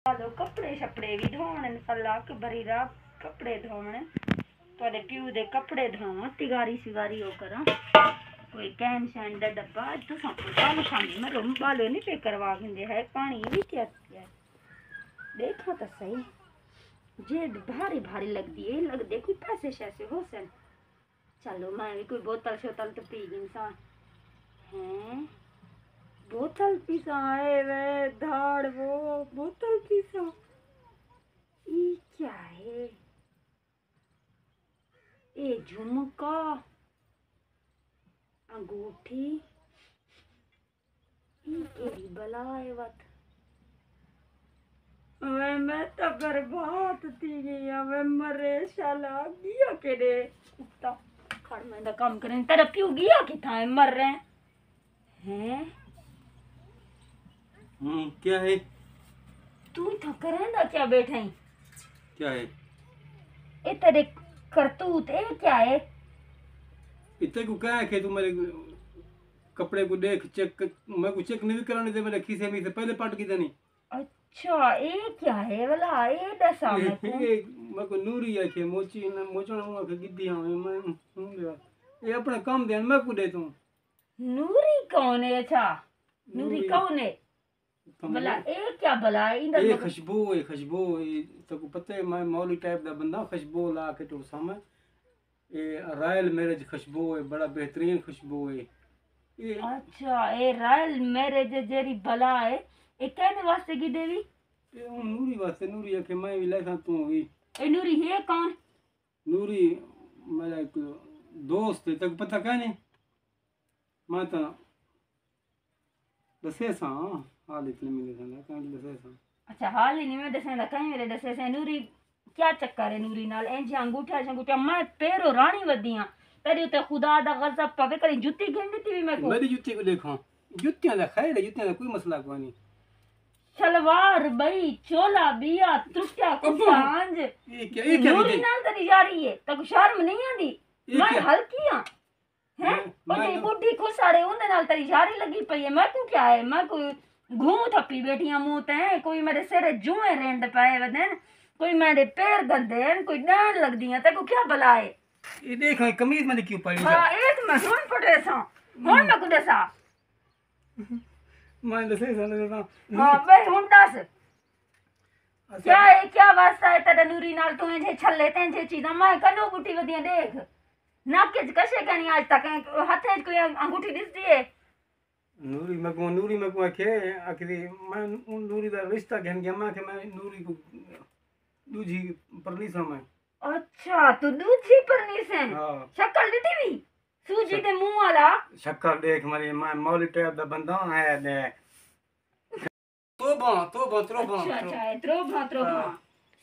लो कपड़े छपड़े भी धोने अल्लाह के बरी रात कपड़े धोने थोड़े प्यू दे कपड़े धोवा तिगारी सिगारी हो करा कोई कैन शैन दा डब्बा तो बाल शामी में रूम बालो नहीं पे करवा के है पानी भी क्या देखो तो सही जे भारी भारी लगती है लग दे कोई पैसे शैसे हो सन चलो मैं भी कोई बोतल शोतल तो पी गई सा हैं बोतल पिसाए वे धाड़ वो बोतल पिसा ये क्या है ये झुमका अंगूठी ये केरी बलाए वत वे मैं तो बर्बाद थी गई वे मरे शाला गिया के दे कुत्ता खड़ में दा काम करें तेरा प्यू गिया कि था मर रहे हैं क्या है तू तो करेंदा क्या बैठे क्या है ये तेरे करतूत है क्या है इतने को क्या है कि तू मेरे कपड़े को देख चेक मैं को चेक नहीं कराने दे मेरे खीसे में से पहले पाट की देनी अच्छा ये क्या है वाला ये दसा मैं को नूरी है के मोची न मोचना के गिद्दी हूं मैं ये अपना काम दे मैं को दे तू नूरी कौन है अच्छा नूरी कौन है भला ये क्या भला ये खुशबू तो को पता है मैं मौली टाइप दा बंदा खुशबू ला के तो सामने ये रॉयल मैरिज खुशबू है बड़ा बेहतरीन खुशबू है ये अच्छा ये रॉयल मैरिज जेरी भला है ये कहने वास्ते की देवी ये नूरी वास्ते नूरी है कि मैं भी लासा तू हुई ये नूरी है कौन नूरी मेरा एक दोस्त है तक पता क्या नहीं मैं तो दसे सा हाल इतने मिले थे कहीं दसे सा अच्छा हाल ही नहीं मैं दसे दा कहीं मेरे दसे से नूरी क्या चक्कर है नूरी नाल एंज अंगूठा मैं पैरो रानी वदियां तेरी उते खुदा दा गजब पवे करी जुत्ती गिन दी मैं को मेरी जुत्ती को देखो जुत्तियां दा खैर है जुत्तियां दा कोई मसला कोई नहीं सलवार बई चोला बिया त्रुटिया कुसांज ये क्या नूरी नाल तरी जा रही है तक शर्म नहीं आंदी मैं हल्की हां हैं ओदी बुड्ढी खुसाड़े उंदे नाल तरी जारी लगी पई है मैं को क्या है मैं कोई घूम थप्पी बैठियां मुंह ते कोई मेरे सिर जुए रेंड पाए वदन कोई मेरे पैर गंदे कोई डांड लगदियां ते को क्या भला है ये देख कमीज में क्यों पड़ी हां एक मैं सुन पड़े सा हुन मैं को दसा मैं दसे सा ना हां बे हुन दस क्या है क्या वास्ता है तेरे नूरी नाल तू जे छल्ले ते जे चीज़ा मैं कनो गुटी वदियां देख नाके कशे कनी आज तक हाथे कोई अंगूठी दिसदी है नूरी में को के आखिरी मैं नूरी दा रिश्ता घेन गया मैं के मैं नूरी को दूजी परनीसा में अच्छा तू दूजी परनीसा हां शक्ल दिटी भी सूजी दे मुंह वाला शक्ल देख मारी मैं मौली टाइप दा बंदा है दे तोबा अच्छा त्रोबा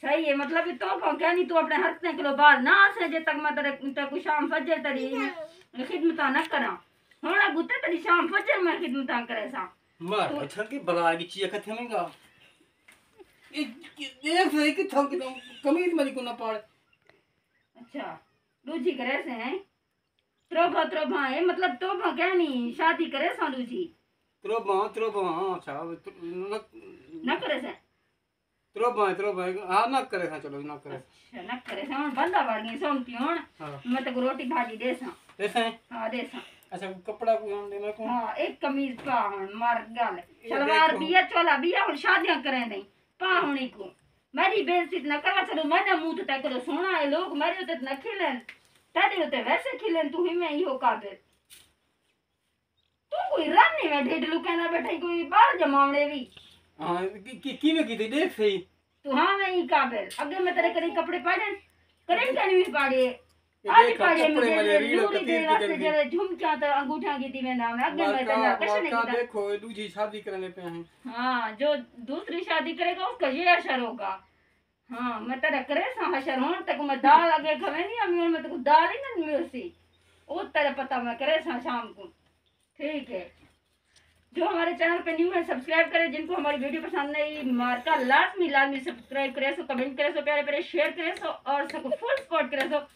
सही है मतलब ये तो क्या नहीं तू अपने हंसने के लो बाहर ना से जे तक मैं तेरे को शाम फजर तेरी खिदमत ना करा होना गुते तेरी शाम फजर में खिदमत करे सा मार अच्छा की बला की चीज कथे मेंगा ये देख सही कि थम की कमीज मरी को ना पाड़ अच्छा दूजी करे से हैं त्रोबा है मतलब तोबा क्या नहीं शादी करे सा दूजी त्रोबा अच्छा ना करे से त्रोबा हां ना करे सा चलो ना करे अच्छा ना करे सा बंदा बढ़ गई सोमती हुन मैं तो रोटी भाजी दे सा हां दे सा अच्छा कपड़ा को हम देना को हां एक कमीज पा हुन मार गल सलवार बिया चोला बिया हुन शादियां करे दई पा हुनी को मेरी बेइज्जती न करवा चलो मैंने मुंह तो तक सोना है लोग मेरे तो न खिलन तेरे तो वैसे खिलन तू ही मैं इहो काबिल तू कोई रानी में ढेड लुकाना बैठा कोई बाहर जमावणे भी हां की में की देख सही तू हां मैं ही काबिल अगे मैं तेरे करी कपड़े पाड़न करें क्या नहीं पाड़े आज पाड़े मुझे नूरी दे वास्ते जरे झुमका तो अंगूठा की दी में नाम अगे मैं तेरा कश नहीं कीता देखो दूसरी शादी करने पे हैं हां जो दूसरी शादी करेगा उसका ये असर होगा हां मैं तेरा करे सा हशर होन तक मैं दाल आगे खवे नहीं अम्मी मैं तो दाल ही नहीं मिलसी वो तेरे पता मैं करे सा शाम को ठीक है जो हमारे चैनल पे न्यू है सब्सक्राइब करें जिनको हमारी वीडियो पसंद नहीं मार्का लाजमी सब्सक्राइब करें सो कमेंट करें सो प्यारे प्यारे शेयर करें सो और सबको फुल सपोर्ट करें सो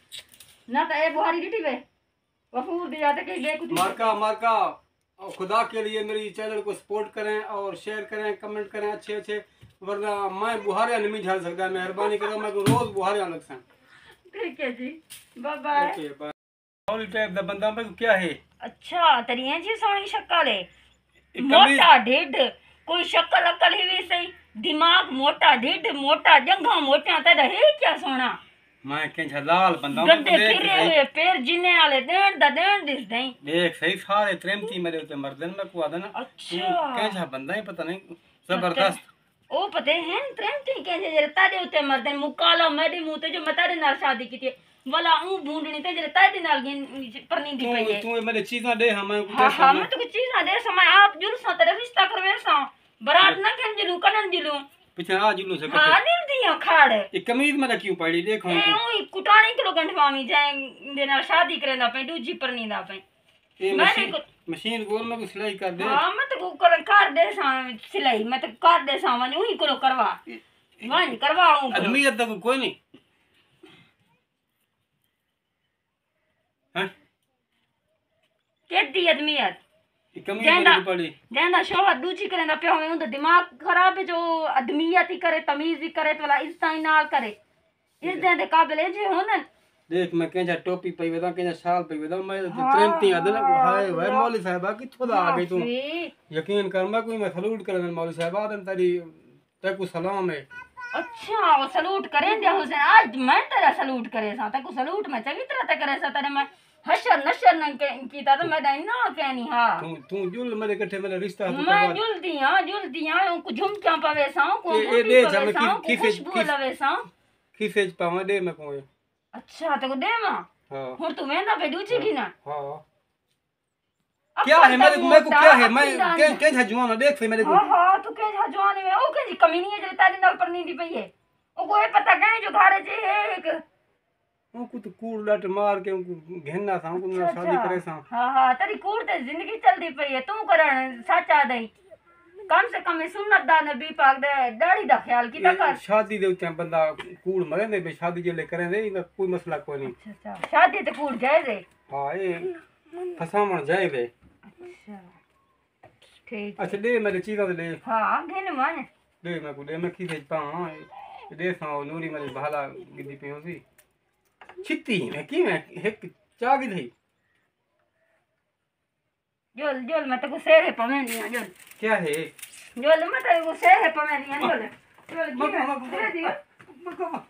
ना तो ए बुहारी डिटी पे वफूर भी जाते के कुछ मार्का खुदा के लिए मेरी चैनल को सपोर्ट करें और शेयर करें कमेंट करें अच्छे वरना मैं बुहारिया नहीं झल सकता। मेहरबानी करो मैं को रोज बुहारिया लग सन। ठीक है जी, बाय बाय। Okay bye. मौलवी टाइप दा बंदा मैं को क्या है? अच्छा तरिया जी सोनी शक्ल है, कमीज मोटा ढिड, कोई शक्ल अकल ही भी सही, दिमाग मोटा, ढिड मोटा, जंघा मोटा, ते रहे क्या सोना। मैं के लाल बंदा गद्दे फिरे हुए पैर जिने वाले देन दा देन दिस दई। देख सही सारे त्रेमती मेरे उते मर्दन में को आदन। अच्छा के बंदा ही पता नहीं जबरदस्त। ओ पते हैं त्रेमती के जे तारे उते मर्दन मुकाला मेरी मुंह ते जो मतारे नाल शादी की वाला ऊ बूंदनी ते जे तारे नाल परनी दी पई है। तू मेरे चीजा दे हम हां मैं तो कुछ चीज दे समय आप जुल सा तेरे रिश्ता करवे सा बरात ना कन जुलू कनन जुलू पीछे आ जुलू से हां नील दिया खाड़ ये कमीज में क्यों पड़ी देखो ए ओई कुटाणी किलो गंढवामी जाए दे नाल शादी करेंदा पे दूजी परनी दा पे ये मशीन गोल में भी सिलाई कर दे। हां मैं तो कर दे सा सिलाई मैं तो कर दे सा वनी ओही करो करवा वनी करवाऊं आदमी तक कोई नहीं हैं केदी आदमियत कमीज में पड़ी जेंदा शोभा दूजी करेंदा पे हमें उनदा दिमाग खराब है जो आदमियत ही करे तमीज ही करे वाला इज्जत ही ना करे इस दे काबिल है जे होन। देख मैं केजा टोपी पई वेदा केजा शाल पई वेदा मैं त्रेमती आदन हाय भाई मौलवी साहबा किथों दा आ गई तू यकीन कर मैं कोई मैं सलूट करन मौलवी साहबा आदन तेरी तेको सलाम है। अच्छा वो सलूट करें दे हुसैन आज मैं तेरा सलूट करे सा तेको सलूट मैं चंगी तरह ते करे सा तेरे मैं हशर नशर न कीता तो मैं ना कहनी हां तू जुल मेरे कठे मेरा रिश्ता तू मैं जुलदी हां को झुमक्या पावे सा को ए दे जब खुशबू लवे सा खीसेज पावा दे मैं को। अच्छा तो दे मां हां हुन तू वेंदा पे दूची की ना हां क्या है मेरे को क्या है मैं के जवान देख से मेरे को हां तू के जवान में ओ के कमीनी है जो तारी नाल परनी दी पई है ओ कोई पता कहीं जो घरे जे है एक उनको तो कूड़ लट मार के उनको घेरना था उनको ना शादी करे सा। हां तेरी कूड़ ते जिंदगी चलदी पई है तू करन सच्चा दई कम से कम सुन्नत दा नबी पाक दे दाढ़ी दा ख्याल कीता कर शादी दे उते बंदा कूड़ मरे ने शादी जे ले करे दे इना कोई मसला कोई नहीं। अच्छा शादी ते कूड़ जाए दे हां ये फसामण जाए दे। अच्छा ठीक अच्छा दे मेरे चीज़ दे हां घेन मान दे मैं को दे मैं की भेज पा दे सा नूरी मेरे भाला गिद्दी पे होसी छित्ती मैं की मैं एक चागी थी जोल जोल मैं तो शेर है पमेनी जोल क्या है जोल मैं तो शेर है पमेनी जोल जोल दे दियो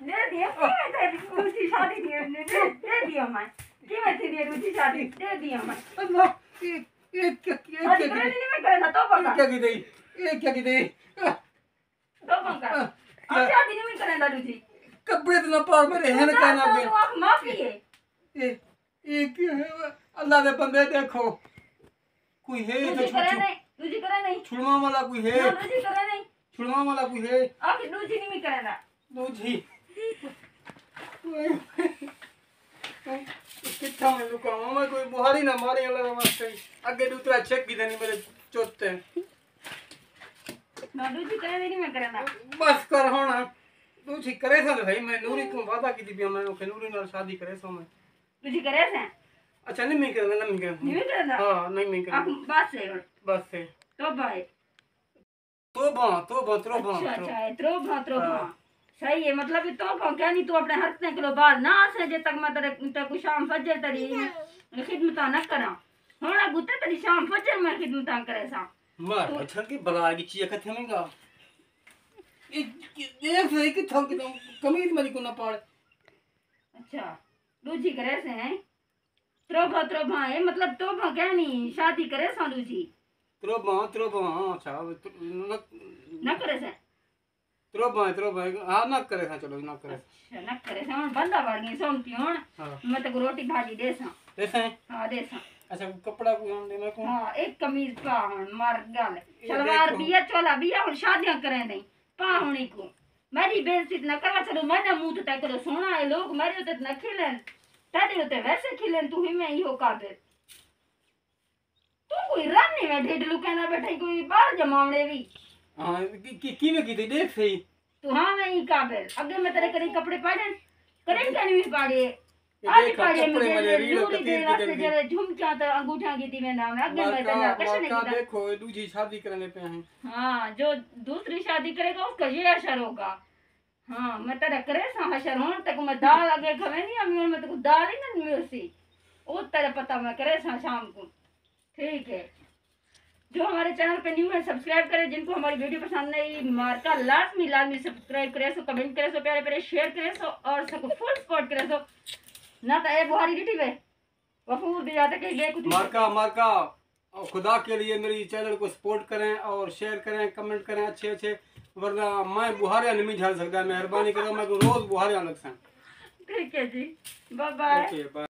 दे दियो तेरी दूसरी शादी दे दियो मैं की मैं तेरी दूसरी शादी दे दियो मैं अल्लाह ये क्या नहीं मैं करना तो पका क्या की दे ये क्या की दे तो पका अब शादी नहीं करना दूसरी कपड़े तो ना पार मेरे हैं ना कहना के माफी है ये क्या है अल्लाह दे बंदे देखो कोई है तो दूजी करे नहीं छुड़वा वाला कोई है दूजी करे नहीं छुड़वा वाला कोई है अब दूजी नहीं करना दूजी कितना मैं लुका मैं कोई बुहारी ना मारे अल्लाह वास्ते आगे दूसरा चेक भी देनी मेरे चोते ना दूजी करे नहीं मैं करना बस कर होना दूजी करे सा भाई मैं नूरी को वादा की थी मैं ओके नूरी नाल शादी करे सो मैं दूजी करे से अच्छा नहीं करना नहीं करना हां नहीं करना बस है तो भाई तोबा अच्छा तोबा सही है मतलब तोबा क्या नहीं तू अपने हंसने किलो बाल ना से जे तक मैं तेरे को शाम फजर तेरी खिदमत ना करा होना गुते तेरी शाम फजर में खिदमत करे सा मार अच्छा की बला की चीज कथे में गा ये देख सही कि थक दम कमीज मरी को ना पाड़। अच्छा दूजी करे से हैं त्रोबा है मतलब तोबा क्या नहीं शादी करे सा दूजी त्रोबा अच्छा ना करे से त्रोबा हां ना करे सा चलो ना करे अच्छा ना करे सा बंदा वाली सोमती होन मैं तो रोटी भाजी दे सा हां दे सा अच्छा कपड़ा को हम देना को हां एक कमीज पा हन मार गाल सलवार बिया चोला बिया और शादियां करे नहीं पा होनी को मेरी बेइज्जती न करवा चलो मैंने मुंह तक को सोना है लोग मेरे उते न खिलन तारे उते वैसे खिलन तू ही में ही हो काबिल तू कोई रानी में ढेड लुकाना बैठा कोई बाल जमावणे भी हां की में की देख सही तू हां मैं ही काबिल अगे मैं तेरे करी कपड़े पाड़न करें क्या नहीं पाड़े आज देख पाड़े कपड़े में मजे रील नूरी दे कतीर वास्ते दी जरे झुमका तो अंगूठा की दी में नाम अगे में तो मार्का कश नहीं मार्का किया। देखो ये दूसरी शादी करने पे हैं। हाँ जो दूसरी शादी करेगा उसका ये असर होगा। हाँ मैं तेरा करे सा हशर हूं तक मैं दाल आगे खवे नहीं अमी मैं तो दाल ही नहीं मिलसी वो तेरा पता मैं करे सा शाम को। ठीक है जो हमारे चैनल पे न्यू है सब्सक्राइब करें, जिनको हमारी वीडियो पसंद नहीं मार्का लाजमी सब्सक्राइब करे सो, कमेंट करे सो, प्यारे प्यारे शेयर करे सो और सबको फुल सपोर्ट करे सो ना तो ए बुहारी गिटी वे वफूर भी जाते कहीं गए कुछ मार्का मार्का और खुदा के लिए मेरी चैनल को सपोर्ट करें और शेयर करें कमेंट करें अच्छे अच्छे, वरना मैं बुहारिया नहीं झल सकता। मेहरबानी करो मैं रोज बुहारिया लग सकता। ठीक है जी बाय बाय। Okay bye.